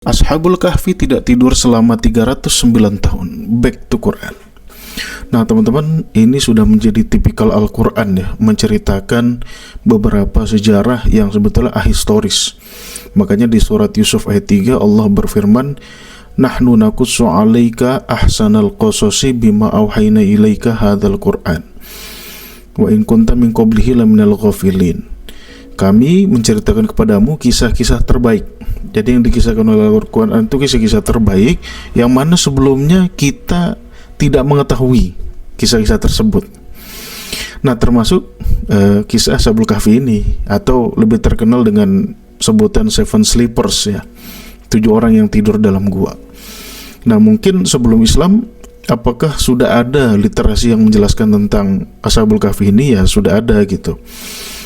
Ashabul Kahfi tidak tidur selama 309 tahun. Back to Quran. Nah teman-teman, ini sudah menjadi tipikal Al-Quran ya, menceritakan beberapa sejarah yang sebetulnya ahistoris. Makanya di surat Yusuf ayat 3 Allah berfirman, Nahnu naqussu 'alaika ahsanal qasasi bima auhayna ilaika hadzal Qur'an wa in kunta min qablihi laminal ghafilin. Kami menceritakan kepadamu kisah-kisah terbaik. Jadi yang dikisahkan oleh Al-Quran itu kisah-kisah terbaik yang mana sebelumnya kita tidak mengetahui kisah-kisah tersebut. Nah termasuk kisah Ashabul Kahfi ini, atau lebih terkenal dengan sebutan Seven Sleepers ya, 7 orang yang tidur dalam gua. Nah mungkin sebelum Islam apakah sudah ada literasi yang menjelaskan tentang Ashabul Kahfi ini? Ya sudah ada gitu,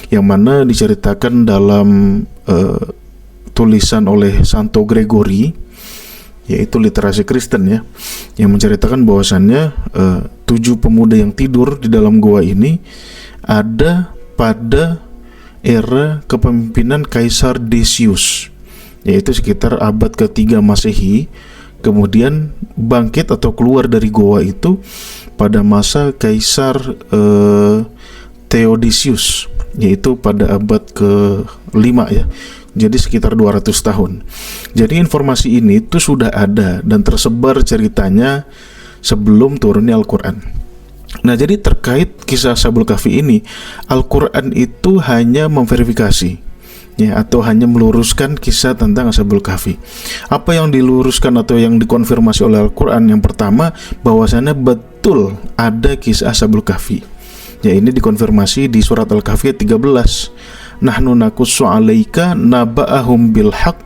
yang mana diceritakan dalam tulisan oleh Santo Gregory, yaitu literasi Kristen ya, yang menceritakan bahwasannya 7 pemuda yang tidur di dalam gua ini ada pada era kepemimpinan Kaisar Decius, yaitu sekitar abad ke-3 Masehi. Kemudian bangkit atau keluar dari goa itu pada masa Kaisar Theodosius, yaitu pada abad ke-5 ya. Jadi sekitar 200 tahun. Jadi informasi ini tuh sudah ada dan tersebar ceritanya sebelum turunnya Al-Quran. Nah jadi terkait kisah Ashabul Kahfi ini, Al-Quran itu hanya memverifikasi ya, atau hanya meluruskan kisah tentang Ashabul Kahfi. Apa yang diluruskan atau yang dikonfirmasi oleh Al-Quran? Yang pertama, bahwasannya betul ada kisah Ashabul Kahfi. Ya ini dikonfirmasi di surat Al-Kahfi 13. Nahnu naqussu 'alaika naba'ahum bil haqq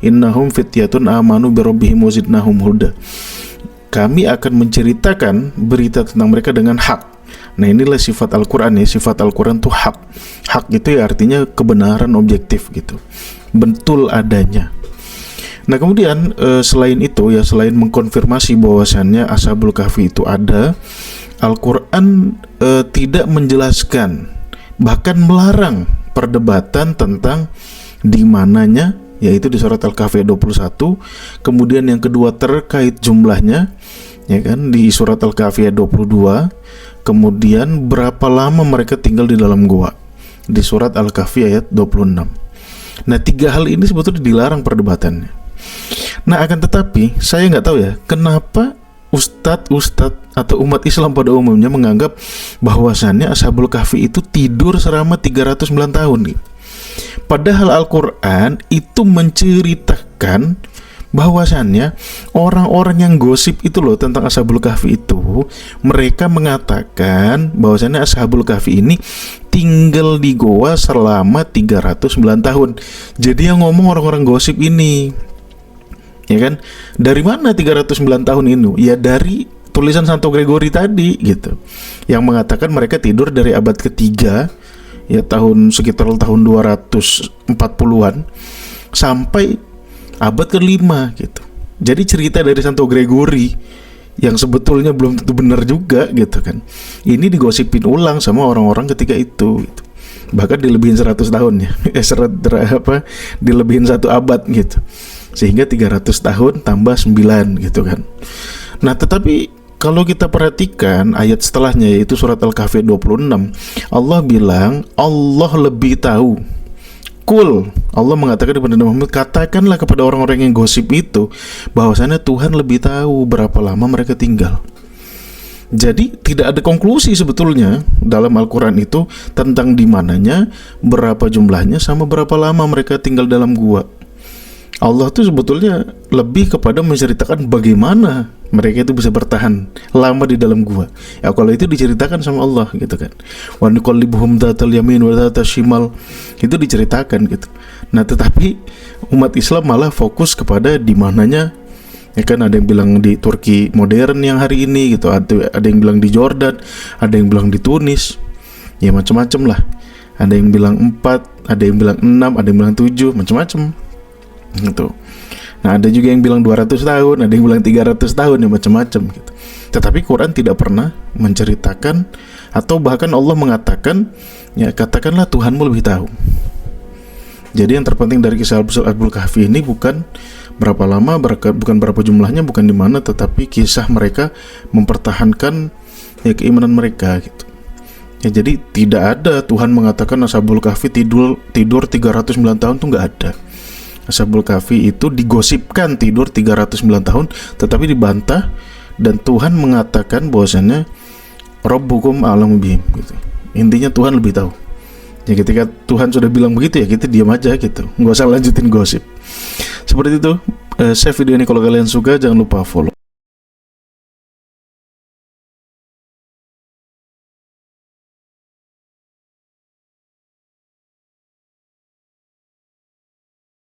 innahum fityatun amanu bi rabbihim wazidnahum huda. Kami akan menceritakan berita tentang mereka dengan hak. Nah inilah sifat Al-Quran ya, sifat Al-Quran itu hak. Hak itu ya artinya kebenaran objektif gitu, betul adanya. Nah kemudian selain itu ya, selain mengkonfirmasi bahwasannya Ashabul Kahfi itu ada, Al-Quran tidak menjelaskan, bahkan melarang perdebatan tentang di mananya, yaitu di surat Al-Kahfi 21. Kemudian yang kedua terkait jumlahnya, ya kan, di surat Al-Kahfi 22. Kemudian berapa lama mereka tinggal di dalam gua di surat Al-Kahfi ayat 26. Nah 3 hal ini sebetulnya dilarang perdebatannya. Nah akan tetapi saya nggak tahu ya, kenapa ustadz atau umat Islam pada umumnya menganggap bahwasannya Ashabul Kahfi itu tidur selama 309 tahun nih. Padahal Al-Quran itu menceritakan bahwasannya orang-orang yang gosip itu loh tentang Ashabul Kahfi itu, mereka mengatakan bahwasannya Ashabul Kahfi ini tinggal di goa selama 309 tahun. Jadi yang ngomong orang-orang gosip ini, ya kan? Dari mana 309 tahun ini? Ya dari tulisan Santo Gregory tadi gitu, yang mengatakan mereka tidur dari abad ke-3 ya, sekitar tahun 240-an sampai abad ke-5 gitu. Jadi cerita dari Santo Gregory yang sebetulnya belum tentu benar juga gitu kan, ini digosipin ulang sama orang-orang ketika itu gitu. Bahkan dilebihin 100 tahun ya, dilebihin 1 abad gitu, sehingga 300 tahun tambah 9 gitu kan. Nah tetapi kalau kita perhatikan ayat setelahnya, yaitu surat Al-Kahfi 26, Allah bilang Allah lebih tahu. Allah mengatakan kepada Nabi Muhammad, katakanlah kepada orang-orang yang gosip itu bahwasannya Tuhan lebih tahu berapa lama mereka tinggal. Jadi tidak ada konklusi sebetulnya dalam Al-Quran itu tentang di mananya, berapa jumlahnya, sama berapa lama mereka tinggal dalam gua. Allah tuh sebetulnya lebih kepada menceritakan bagaimana mereka itu bisa bertahan lama di dalam gua. Ya kalau itu diceritakan sama Allah gitu kan. Wa nuqallibuhum dzatal yamin wa dzatal shimal, itu diceritakan gitu. Nah tetapi umat Islam malah fokus kepada di mananya. Ya kan, ada yang bilang di Turki modern yang hari ini gitu, ada yang bilang di Jordan, ada yang bilang di Tunis. Ya macam-macam lah. Ada yang bilang 4, ada yang bilang 6, ada yang bilang 7, macam-macam gitu. Nah ada juga yang bilang 200 tahun, ada yang bilang 300 tahun, ya macam-macam gitu. Tetapi Quran tidak pernah menceritakan, atau bahkan Allah mengatakan, ya katakanlah Tuhanmu lebih tahu. Jadi yang terpenting dari kisah Ashabul Kahfi ini bukan Berapa lama, bukan berapa jumlahnya, bukan di mana, tetapi kisah mereka mempertahankan ya keimanan mereka gitu. Ya, jadi tidak ada Tuhan mengatakan Ashabul Kahfi tidur 309 tahun, tuh nggak ada. Ashabul Kahfi itu digosipkan tidur 309 tahun, tetapi dibantah, dan Tuhan mengatakan bahwasannya Rabbukum a'lamu bihim gitu. Intinya Tuhan lebih tahu. Ya ketika Tuhan sudah bilang begitu, ya kita diam aja gitu, nggak usah lanjutin gosip. Seperti itu. Share video ini kalau kalian suka, jangan lupa follow.